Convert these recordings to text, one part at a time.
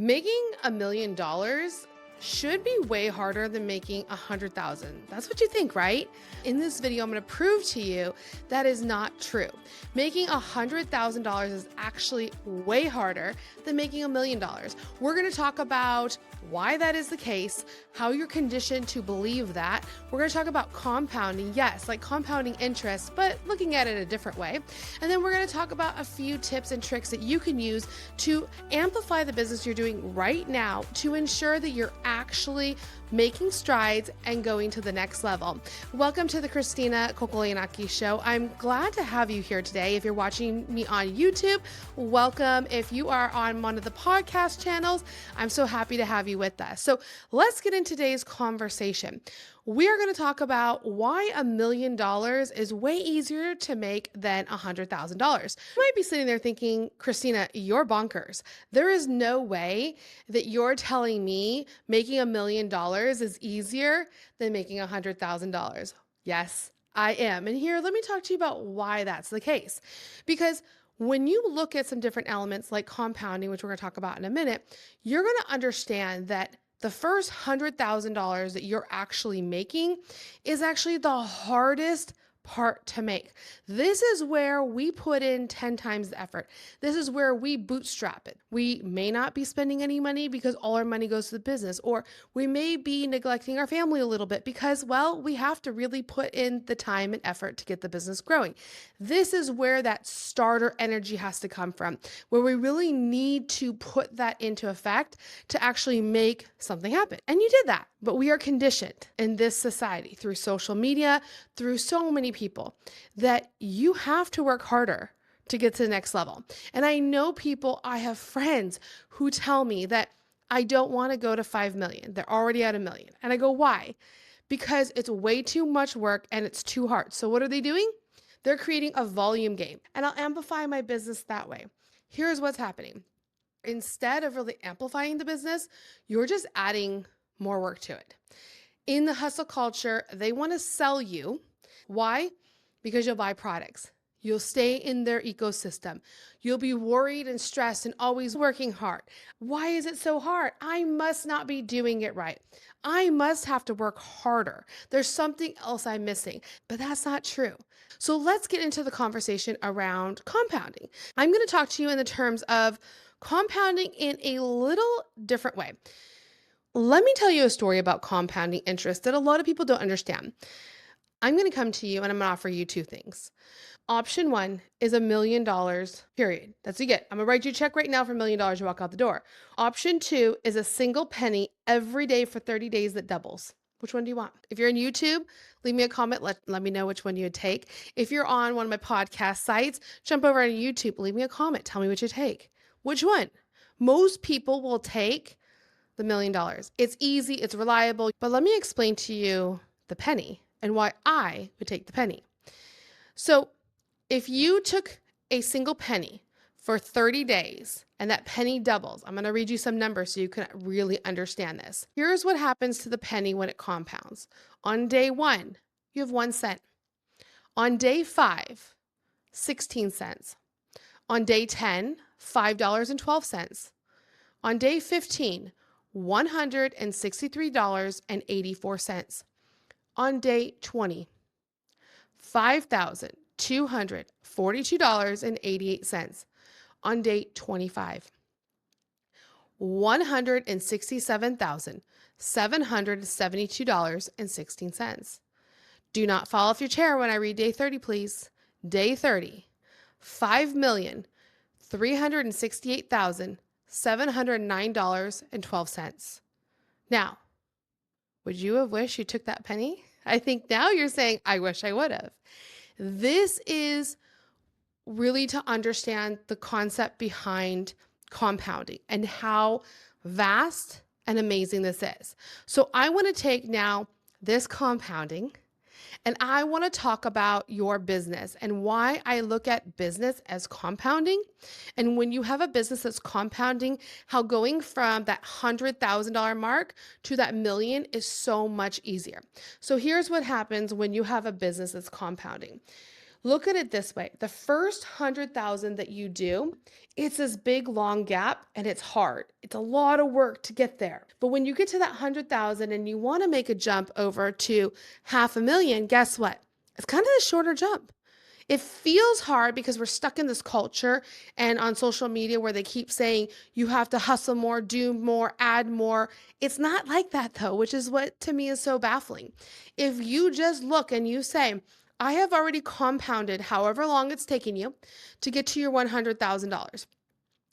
Making $1 million should be way harder than making 100,000. That's what you think, right? In this video, I'm going to prove to you that is not true. Making $100,000 is actually way harder than making $1 million. We're going to talk about why that is the case, how you're conditioned to believe that. We're going to talk about compounding, yes, like compounding interest, but looking at it a different way. And then we're going to talk about a few tips and tricks that you can use to amplify the business you're doing right now to ensure that you're actually making strides and going to the next level. Welcome to the Christina Kokologiannakis show. I'm glad to have you here today. If you're watching me on YouTube, welcome. If you are on one of the podcast channels, I'm so happy to have you with us. So let's get into today's conversation. We are going to talk about why $1 million is way easier to make than $100,000. You might be sitting there thinking, Christina, you're bonkers. There is no way that you're telling me making $1 million is easier than making $100,000. Yes, I am. And here, let me talk to you about why that's the case. Because when you look at some different elements like compounding, which we're going to talk about in a minute, you're going to understand that the first $100,000 that you're actually making is actually the hardest part to make. This is where we put in 10 times the effort. This is where we bootstrap it. We may not be spending any money because all our money goes to the business, or we may be neglecting our family a little bit because, well, we have to really put in the time and effort to get the business growing. This is where that starter energy has to come from, where we really need to put that into effect to actually make something happen. And you did that. But we are conditioned in this society through social media, through so many people, that you have to work harder to get to the next level. And I know I have friends who tell me that I don't want to go to 5 million. They're already at $1 million. And I go, why? Because it's way too much work and it's too hard. So what are they doing? They're creating a volume game. And I'll amplify my business that way. Here's what's happening. Instead of really amplifying the business, you're just adding more work to it. In the hustle culture, they want to sell you. Why? Because you'll buy products. You'll stay in their ecosystem. You'll be worried and stressed and always working hard. Why is it so hard? I must not be doing it right. I must have to work harder. There's something else I'm missing, but that's not true. So let's get into the conversation around compounding. I'm going to talk to you in the terms of compounding in a little different way. Let me tell you a story about compounding interest that a lot of people don't understand. I'm going to come to you and I'm going to offer you two things. Option one is $1 million, period. That's what you get. I'm going to write you a check right now for $1 million. You walk out the door. Option two is a single penny every day for 30 days that doubles. Which one do you want? If you're on YouTube, leave me a comment. Let me know which one you would take. If you're on one of my podcast sites, jump over on YouTube, leave me a comment. Tell me what you take. Which one? Most people will take the $1 million. It's easy, it's reliable, but let me explain to you the penny and why I would take the penny. So if you took a single penny for 30 days and that penny doubles, I'm going to read you some numbers so you can really understand this. Here's what happens to the penny when it compounds. On day 1, you have 1 cent. On day 5, 16 cents. On day 10, $5.12. On day 15, $163.84. On day 20, $5,242.88. On day 25, $167,772.16. Do not fall off your chair when I read day 30, please. Day 30, $5,368,709.12. Now, would you have wished you took that penny? I think now you're saying, I wish I would have. This is really to understand the concept behind compounding and how vast and amazing this is. So I want to take now this compounding and I want to talk about your business and why I look at business as compounding. And when you have a business that's compounding, how going from that $100,000 mark to that million is so much easier. So here's what happens when you have a business that's compounding. Look at it this way. The first 100,000 that you do, it's this big long gap and it's hard. It's a lot of work to get there. But when you get to that 100,000 and you want to make a jump over to 500,000, guess what? It's kind of a shorter jump. It feels hard because we're stuck in this culture and on social media where they keep saying you have to hustle more, do more, add more. It's not like that though, which is what to me is so baffling. If you just look and you say, I have already compounded however long it's taken you to get to your $100,000.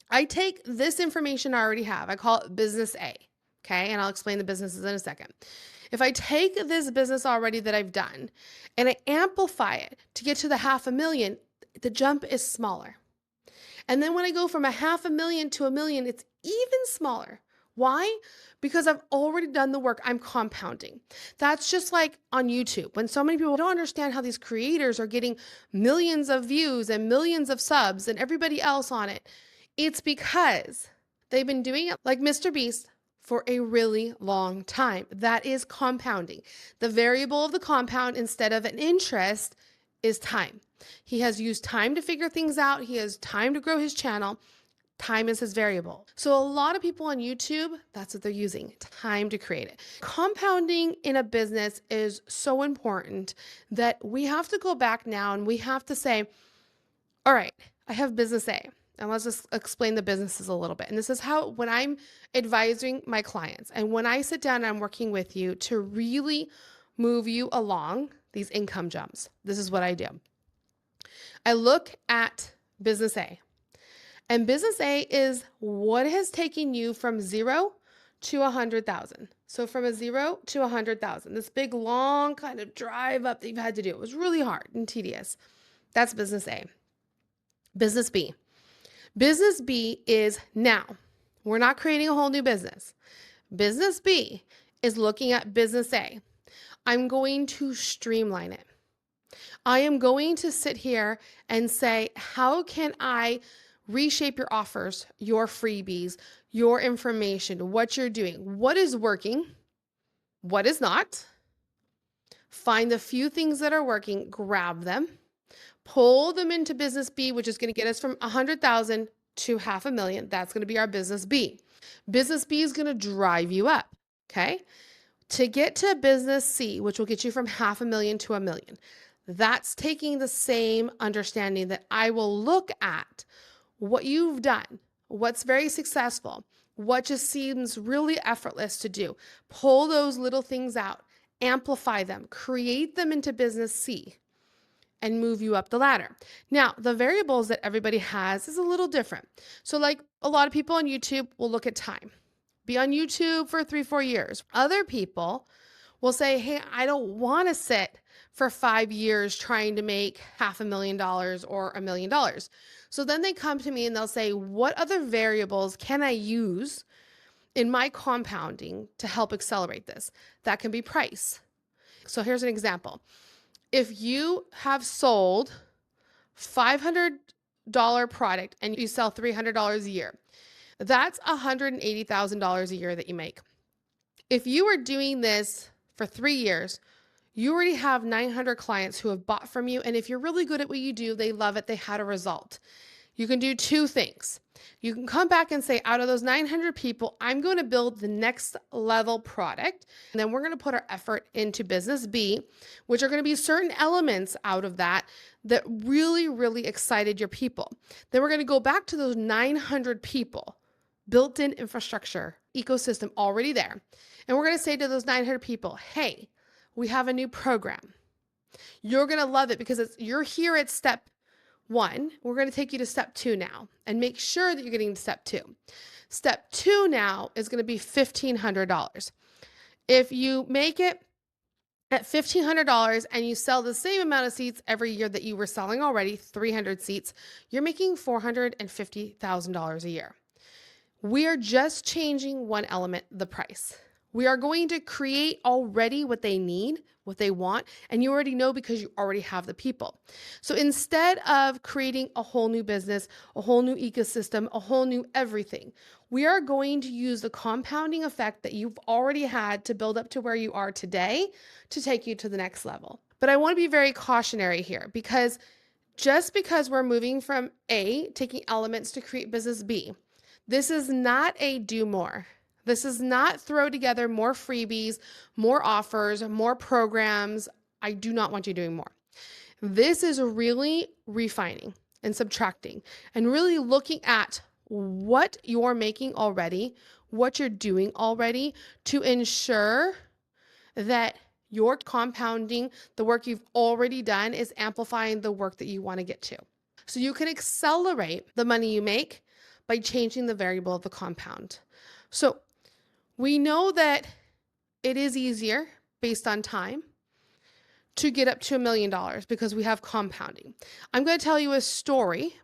I take this information I already have. I call it business A. Okay. And I'll explain the businesses in a second. If I take this business already that I've done and I amplify it to get to the 500,000, the jump is smaller. And then when I go from a 500,000 to 1,000,000, it's even smaller. Why? Because I've already done the work. I'm compounding. That's just like on YouTube. When so many people don't understand how these creators are getting millions of views and millions of subs and everybody else on it, it's because they've been doing it like MrBeast for a really long time. That is compounding. The variable of the compound instead of an interest is time. He has used time to figure things out. He has time to grow his channel. Time is his variable. So a lot of people on YouTube, that's what they're using, time to create it. Compounding in a business is so important that we have to go back now and we have to say, all right, I have business A. And let's just explain the businesses a little bit. And this is how, when I'm advising my clients and when I sit down and I'm working with you to really move you along these income jumps, this is what I do. I look at business A. And business A is what has taken you from 0 to 100,000. So from a 0 to 100,000, this big long kind of drive up that you've had to do. It was really hard and tedious. That's business A. Business B. Business B is now. We're not creating a whole new business. Business B is looking at business A. I'm going to streamline it. I am going to sit here and say, how can I reshape your offers, your freebies, your information, what you're doing, what is working, what is not. Find the few things that are working, grab them, pull them into business B, which is going to get us from 100,000 to 500,000. That's going to be our business B. Business B is going to drive you up. Okay. To get to business C, which will get you from 500,000 to 1,000,000. That's taking the same understanding that I will look at what you've done, what's very successful, what just seems really effortless to do. Pull those little things out, amplify them, create them into business C, and move you up the ladder. Now, the variables that everybody has is a little different. So like a lot of people on YouTube will look at time, be on YouTube for 3-4 years. Other people will say, hey, I don't want to sit for 5 years trying to make $500,000 or $1 million. So then they come to me and they'll say, what other variables can I use in my compounding to help accelerate this? That can be price. So here's an example. If you have sold $500 product and you sell $300 a year, that's $180,000 a year that you make. If you are doing this for 3 years, you already have 900 clients who have bought from you. And if you're really good at what you do, they love it, they had a result. You can do 2 things. You can come back and say, out of those 900 people, I'm going to build the next level product. And then we're going to put our effort into business B, which are going to be certain elements out of that that really, really excited your people. Then we're going to go back to those 900 people, built-in infrastructure, ecosystem already there. And we're going to say to those 900 people, hey, we have a new program. You're going to love it because you're here at step 1. We're going to take you to step 2 now and make sure that you're getting to step 2. Step 2 now is going to be $1,500. If you make it at $1,500 and you sell the same amount of seats every year that you were selling already, 300 seats, you're making $450,000 a year. We are just changing one element, the price. We are going to create already what they need, what they want, and you already know because you already have the people. So instead of creating a whole new business, a whole new ecosystem, a whole new everything, we are going to use the compounding effect that you've already had to build up to where you are today to take you to the next level. But I want to be very cautionary here because Just because we're moving from A, taking elements to create business B, this is not a do more. This is not throw together more freebies, more offers, more programs. I do not want you doing more. This is really refining and subtracting and really looking at what you're making already, what you're doing already to ensure that you're compounding the work you've already done is amplifying the work that you want to get to. So you can accelerate the money you make by changing the variable of the compound. So we know that it is easier based on time to get up to $1 million because we have compounding. I'm going to tell you a story.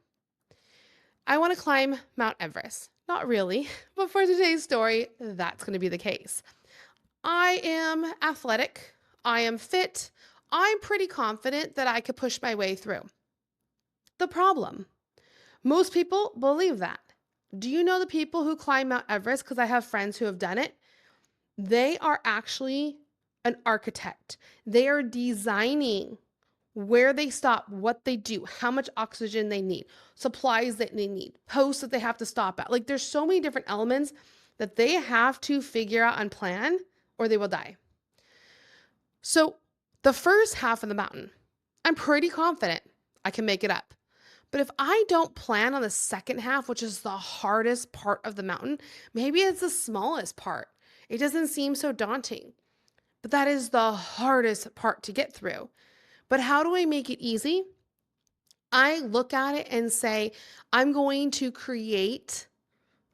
I want to climb Mount Everest. Not really, but for today's story, that's going to be the case. I am athletic. I am fit. I'm pretty confident that I could push my way through. The problem, most people believe that. Do you know the people who climb Mount Everest? Because I have friends who have done it. They are actually an architect. They are designing where they stop, what they do, how much oxygen they need, supplies that they need, posts that they have to stop at. Like there's so many different elements that they have to figure out and plan or they will die. So the first half of the mountain, I'm pretty confident I can make it up. But if I don't plan on the second half, which is the hardest part of the mountain, maybe it's the smallest part. It doesn't seem so daunting, but that is the hardest part to get through. But how do I make it easy? I look at it and say, I'm going to create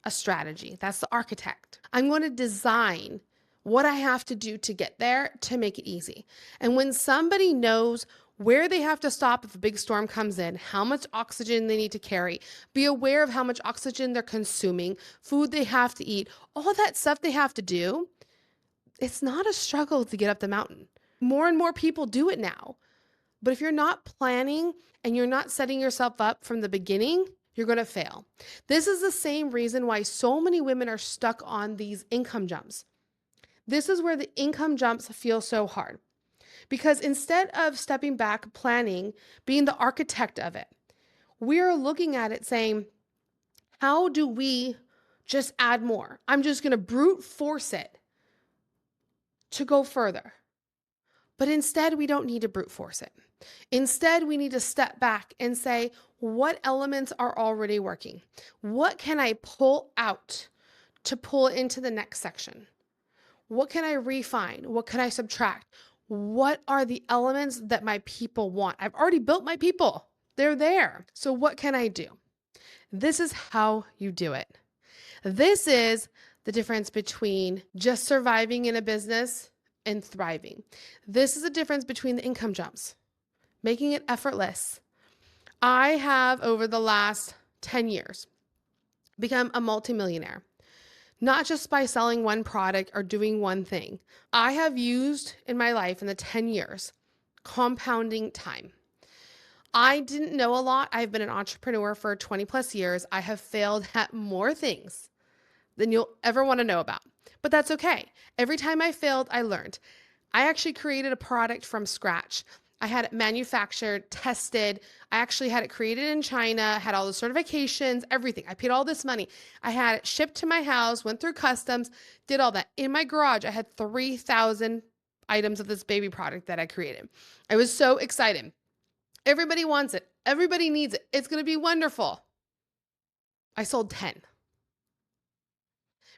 a strategy. That's the architect. I'm going to design what I have to do to get there to make it easy. And when somebody knows where they have to stop if a big storm comes in, how much oxygen they need to carry, be aware of how much oxygen they're consuming, food they have to eat, all that stuff they have to do, it's not a struggle to get up the mountain. More and more people do it now. But if you're not planning and you're not setting yourself up from the beginning, you're going to fail. This is the same reason why so many women are stuck on these income jumps. This is where the income jumps feel so hard. Because instead of stepping back, planning, being the architect of it, we're looking at it saying, how do we just add more? I'm just going to brute force it to go further. But instead, we don't need to brute force it. Instead, we need to step back and say, what elements are already working? What can I pull out to pull it into the next section? What can I refine? What can I subtract? What are the elements that my people want? I've already built my people. They're there. So what can I do? This is how you do it. This is the difference between just surviving in a business and thriving. This is the difference between the income jumps, making it effortless. I have, over the last 10 years, become a multimillionaire, not just by selling one product or doing one thing. I have used in my life in the 10 years, compounding time. I didn't know a lot. I've been an entrepreneur for 20 plus years. I have failed at more things than you'll ever want to know about. But that's okay. Every time I failed, I learned. I actually created a product from scratch. I had it manufactured, tested. I actually had it created in China, had all the certifications, everything. I paid all this money. I had it shipped to my house, went through customs, did all that. In my garage, I had 3,000 items of this baby product that I created. I was so excited. Everybody wants it. Everybody needs it. It's going to be wonderful. I sold 10.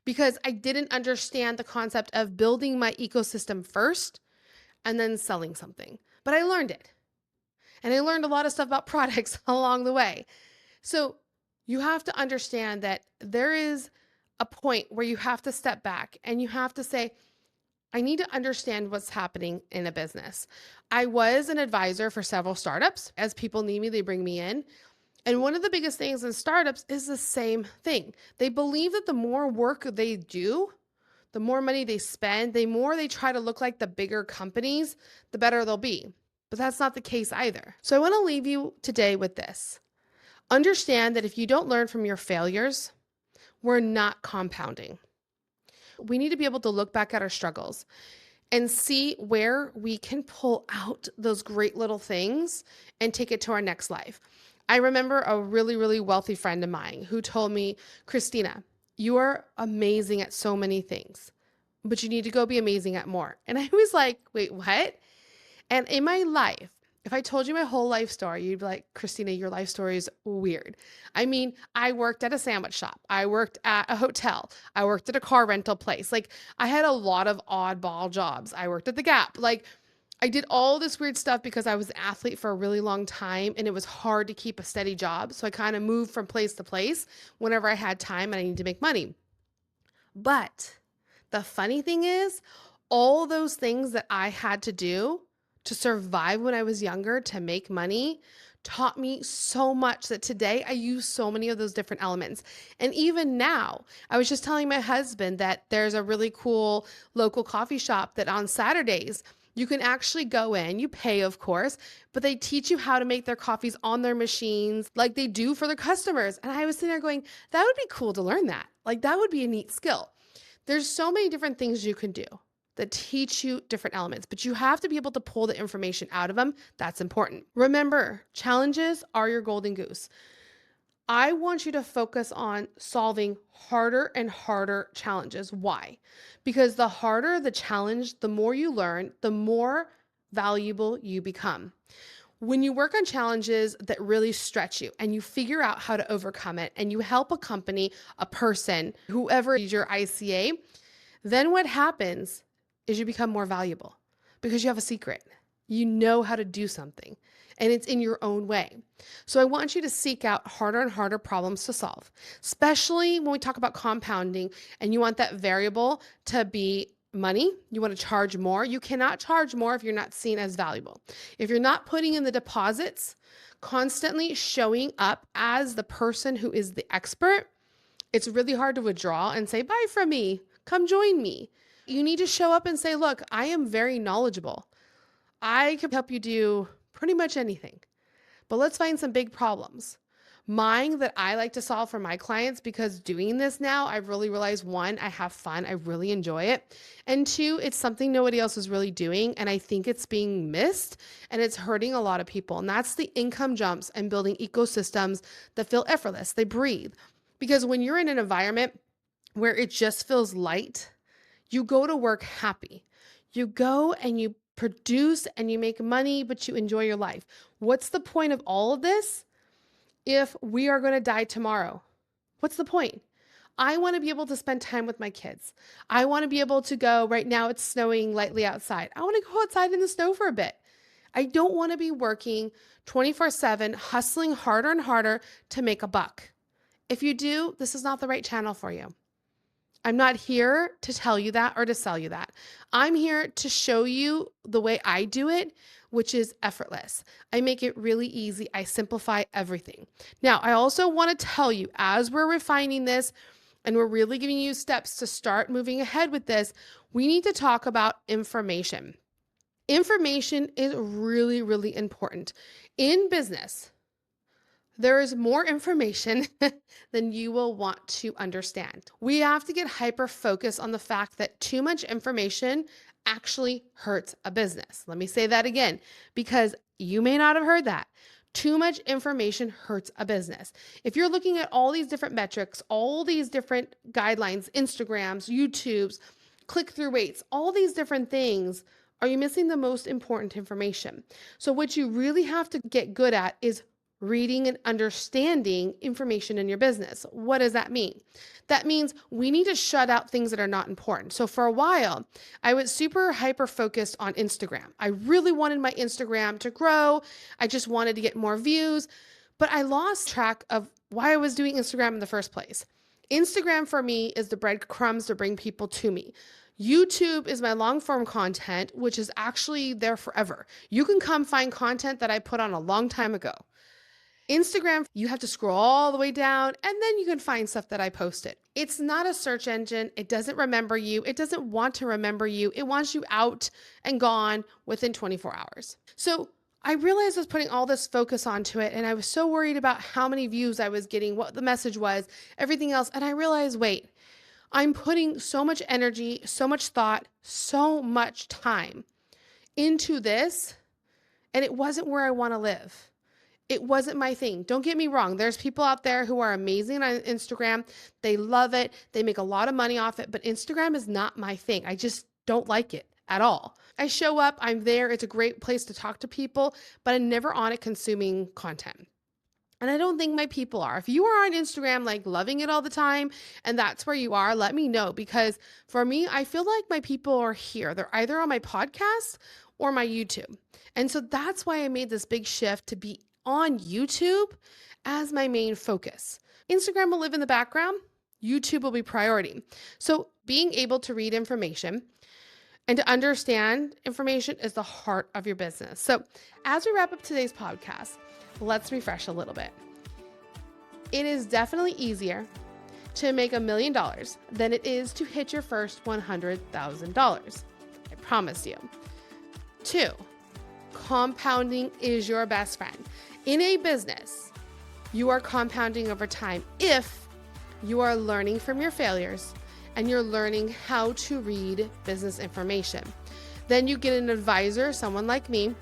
Because I didn't understand the concept of building my ecosystem first and then selling something. But I learned it. And I learned a lot of stuff about products along the way. So you have to understand that there is a point where you have to step back and you have to say, I need to understand what's happening in a business. I was an advisor for several startups. As people need me, they bring me in. And one of the biggest things in startups is the same thing. They believe that the more work they do, the more money they spend, the more they try to look like the bigger companies, the better they'll be. But that's not the case either. So I want to leave you today with this. Understand that if you don't learn from your failures, we're not compounding. We need to be able to look back at our struggles and see where we can pull out those great little things and take it to our next life. I remember a really, really wealthy friend of mine who told me, Christina, you are amazing at so many things, but you need to go be amazing at more. And I was like, wait, what? And in my life, if I told you my whole life story, you'd be like, Christina, your life story is weird. I mean, I worked at a sandwich shop. I worked at a hotel. I worked at a car rental place. Like, I had a lot of oddball jobs. I worked at the Gap. Like, I did all this weird stuff because I was an athlete for a really long time and it was hard to keep a steady job. So I kind of moved from place to place whenever I had time and I needed to make money. But the funny thing is, all those things that I had to do to survive when I was younger, to make money, taught me so much that today I use so many of those different elements. And even now, I was just telling my husband that there's a really cool local coffee shop that on Saturdays, you can actually go in, you pay, of course, but they teach you how to make their coffees on their machines like they do for their customers. And I was sitting there going, that would be cool to learn that. Like, that would be a neat skill. There's so many different things you can do that teach you different elements, but you have to be able to pull the information out of them. That's important. Remember, challenges are your golden goose. I want you to focus on solving harder and harder challenges. Why? Because the harder the challenge, the more you learn, the more valuable you become. When you work on challenges that really stretch you and you figure out how to overcome it and you help a company, a person, whoever is your ICA, then what happens is you become more valuable because you have a secret. You know how to do something and it's in your own way. So I want you to seek out harder and harder problems to solve, especially when we talk about compounding and you want that variable to be money. You want to charge more. You cannot charge more if you're not seen as valuable. If you're not putting in the deposits, constantly showing up as the person who is the expert, it's really hard to withdraw and say, buy from me, come join me. You need to show up and say, look, I am very knowledgeable. I can help you do pretty much anything, but let's find some big problems. Mine that I like to solve for my clients, because doing this now, I've really realized, one, I have fun. I really enjoy it. And two, it's something nobody else is really doing. And I think it's being missed and it's hurting a lot of people. And that's the income jumps and building ecosystems that feel effortless. They breathe. Because when you're in an environment where it just feels light, you go to work happy. You go and you produce and you make money, but you enjoy your life. What's the point of all of this if we are going to die tomorrow? What's the point? I want to be able to spend time with my kids. I want to be able to go, right now it's snowing lightly outside. I want to go outside in the snow for a bit. I don't want to be working 24/7, hustling harder and harder to make a buck. If you do, this is not the right channel for you. I'm not here to tell you that or to sell you that. I'm here to show you the way I do it, which is effortless. I make it really easy. I simplify everything. Now, I also want to tell you, as we're refining this and we're really giving you steps to start moving ahead with this, we need to talk about information. Information is really, really important. In business, there is more information than you will want to understand. We have to get hyper focused on the fact that too much information actually hurts a business. Let me say that again, because you may not have heard that. Too much information hurts a business. If you're looking at all these different metrics, all these different guidelines, Instagrams, YouTubes, click-through rates, all these different things, are you missing the most important information? So what you really have to get good at is reading and understanding information in your business. What does that mean? That means we need to shut out things that are not important. So for a while, I was super hyper focused on Instagram. I really wanted my Instagram to grow. I just wanted to get more views, but I lost track of why I was doing Instagram in the first place. Instagram for me is the breadcrumbs to bring people to me. YouTube is my long form content, which is actually there forever. You can come find content that I put on a long time ago. Instagram, you have to scroll all the way down and then you can find stuff that I posted. It's not a search engine. It doesn't remember you. It doesn't want to remember you. It wants you out and gone within 24 hours. So I realized I was putting all this focus onto it and I was so worried about how many views I was getting, what the message was, everything else. And I realized, wait, I'm putting so much energy, so much thought, so much time into this, and it wasn't where I want to live. It wasn't my thing. Don't get me wrong. There's people out there who are amazing on Instagram. They love it. They make a lot of money off it, but Instagram is not my thing. I just don't like it at all. I show up, I'm there. It's a great place to talk to people, but I'm never on it consuming content. And I don't think my people are. If you are on Instagram, like loving it all the time, and that's where you are, let me know. Because for me, I feel like my people are here. They're either on my podcast or my YouTube. And so that's why I made this big shift to be on YouTube as my main focus. Instagram will live in the background. YouTube will be priority. So being able to read information and to understand information is the heart of your business. So as we wrap up today's podcast, let's refresh a little bit. It is definitely easier to make $1 million than it is to hit your first $100,000. I promise you. 2, compounding is your best friend. In a business, you are compounding over time if you are learning from your failures and you're learning how to read business information. Then you get an advisor, someone like me,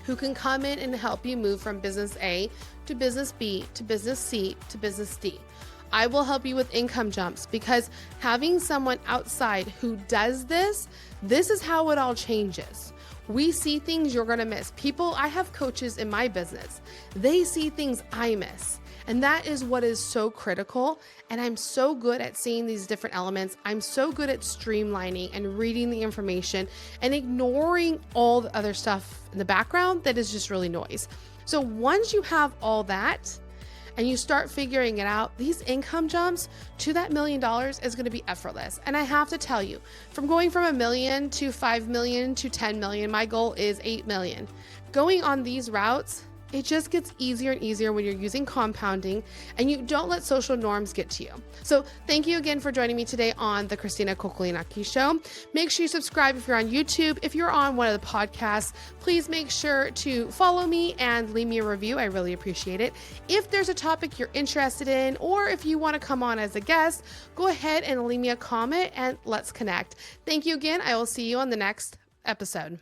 who can come in and help you move from business A to business B to business C to business D. I will help you with income jumps because having someone outside who does this is how it all changes. We see things you're going to miss. I have coaches in my business. They see things I miss. And that is what is so critical. And I'm so good at seeing these different elements. I'm so good at streamlining and reading the information and ignoring all the other stuff in the background that is just really noise. So once you have all that and you start figuring it out, these income jumps to that $1 million is going to be effortless. And I have to tell you, from going from $1 million to $5 million to $10 million, my goal is $8 million. Going on these routes, it just gets easier and easier when you're using compounding and you don't let social norms get to you. So thank you again for joining me today on the Christina Kokologiannakis Show. Make sure you subscribe if you're on YouTube. If you're on one of the podcasts, please make sure to follow me and leave me a review. I really appreciate it. If there's a topic you're interested in, or if you want to come on as a guest, go ahead and leave me a comment and let's connect. Thank you again. I will see you on the next episode.